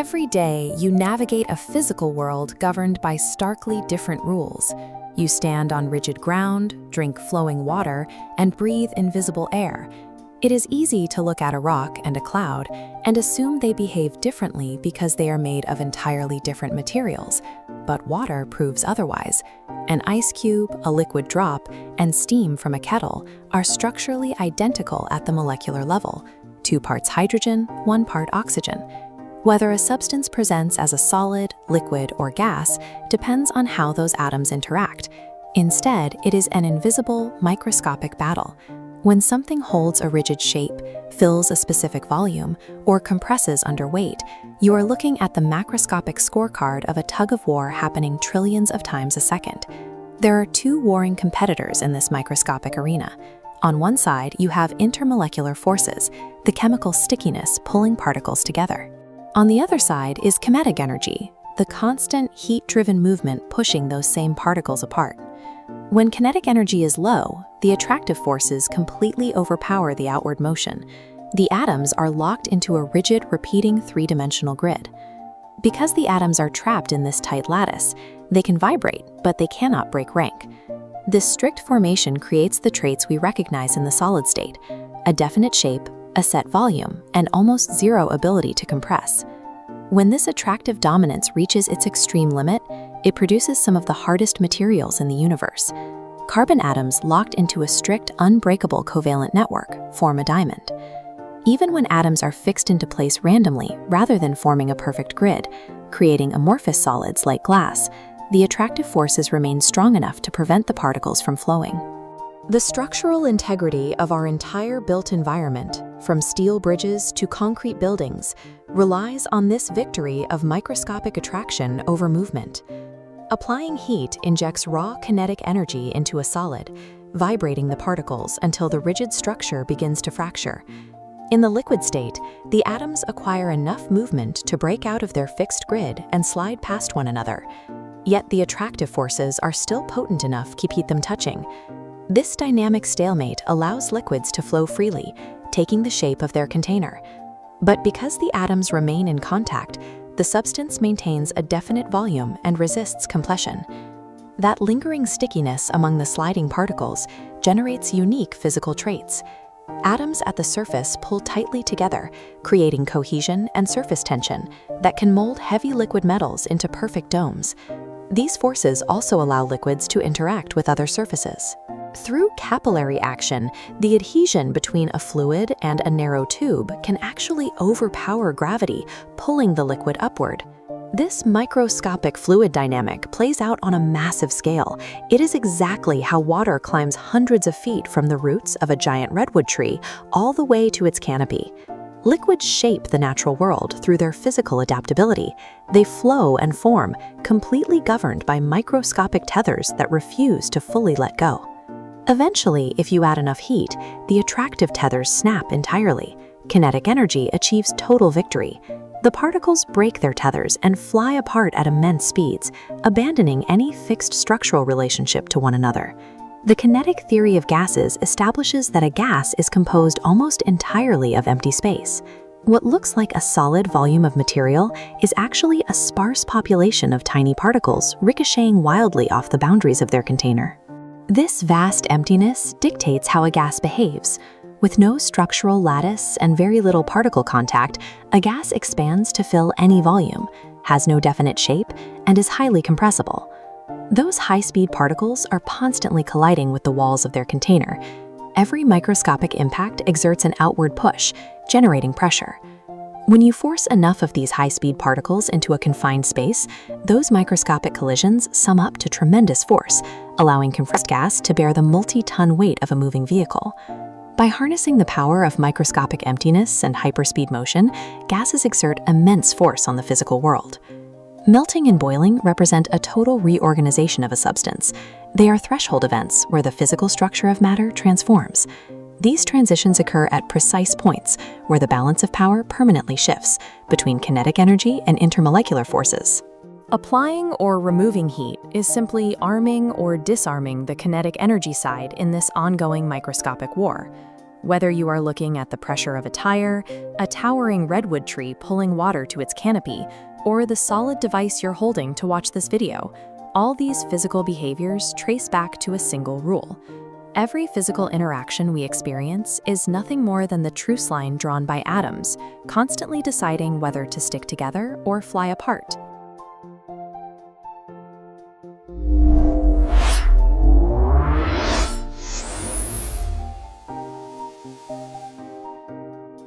Every day, you navigate a physical world governed by starkly different rules. You stand on rigid ground, drink flowing water, and breathe invisible air. It is easy to look at a rock and a cloud and assume they behave differently because they are made of entirely different materials. But water proves otherwise. An ice cube, a liquid drop, and steam from a kettle are structurally identical at the molecular level: 2 parts hydrogen, 1 part oxygen. Whether a substance presents as a solid, liquid, or gas depends on how those atoms interact. Instead, it is an invisible, microscopic battle. When something holds a rigid shape, fills a specific volume, or compresses under weight, you are looking at the macroscopic scorecard of a tug-of-war happening trillions of times a second. There are 2 warring competitors in this microscopic arena. On one side, you have intermolecular forces, the chemical stickiness pulling particles together. On the other side is kinetic energy, the constant heat-driven movement pushing those same particles apart. When kinetic energy is low, the attractive forces completely overpower the outward motion. The atoms are locked into a rigid, repeating 3-dimensional grid. Because the atoms are trapped in this tight lattice, they can vibrate, but they cannot break rank. This strict formation creates the traits we recognize in the solid state: a definite shape, a set volume, and almost zero ability to compress. When this attractive dominance reaches its extreme limit, it produces some of the hardest materials in the universe. Carbon atoms locked into a strict, unbreakable covalent network form a diamond. Even when atoms are fixed into place randomly rather than forming a perfect grid, creating amorphous solids like glass, the attractive forces remain strong enough to prevent the particles from flowing. The structural integrity of our entire built environment, from steel bridges to concrete buildings, relies on this victory of microscopic attraction over movement. Applying heat injects raw kinetic energy into a solid, vibrating the particles until the rigid structure begins to fracture. In the liquid state, the atoms acquire enough movement to break out of their fixed grid and slide past one another. Yet the attractive forces are still potent enough to keep them touching. This dynamic stalemate allows liquids to flow freely, taking the shape of their container. But because the atoms remain in contact, the substance maintains a definite volume and resists compression. That lingering stickiness among the sliding particles generates unique physical traits. Atoms at the surface pull tightly together, creating cohesion and surface tension that can mold heavy liquid metals into perfect domes. These forces also allow liquids to interact with other surfaces. Through capillary action, the adhesion between a fluid and a narrow tube can actually overpower gravity, pulling the liquid upward. This microscopic fluid dynamic plays out on a massive scale. It is exactly how water climbs hundreds of feet from the roots of a giant redwood tree all the way to its canopy. Liquids shape the natural world through their physical adaptability. They flow and form, completely governed by microscopic tethers that refuse to fully let go. Eventually, if you add enough heat, the attractive tethers snap entirely. Kinetic energy achieves total victory. The particles break their tethers and fly apart at immense speeds, abandoning any fixed structural relationship to one another. The kinetic theory of gases establishes that a gas is composed almost entirely of empty space. What looks like a solid volume of material is actually a sparse population of tiny particles ricocheting wildly off the boundaries of their container. This vast emptiness dictates how a gas behaves. With no structural lattice and very little particle contact, a gas expands to fill any volume, has no definite shape, and is highly compressible. Those high-speed particles are constantly colliding with the walls of their container. Every microscopic impact exerts an outward push, generating pressure. When you force enough of these high-speed particles into a confined space, those microscopic collisions sum up to tremendous force, allowing compressed gas to bear the multi-ton weight of a moving vehicle. By harnessing the power of microscopic emptiness and hyperspeed motion, gases exert immense force on the physical world. Melting and boiling represent a total reorganization of a substance. They are threshold events where the physical structure of matter transforms. These transitions occur at precise points where the balance of power permanently shifts between kinetic energy and intermolecular forces. Applying or removing heat is simply arming or disarming the kinetic energy side in this ongoing microscopic war. Whether you are looking at the pressure of a tire, a towering redwood tree pulling water to its canopy, or the solid device you're holding to watch this video, all these physical behaviors trace back to a single rule. Every physical interaction we experience is nothing more than the truce line drawn by atoms, constantly deciding whether to stick together or fly apart.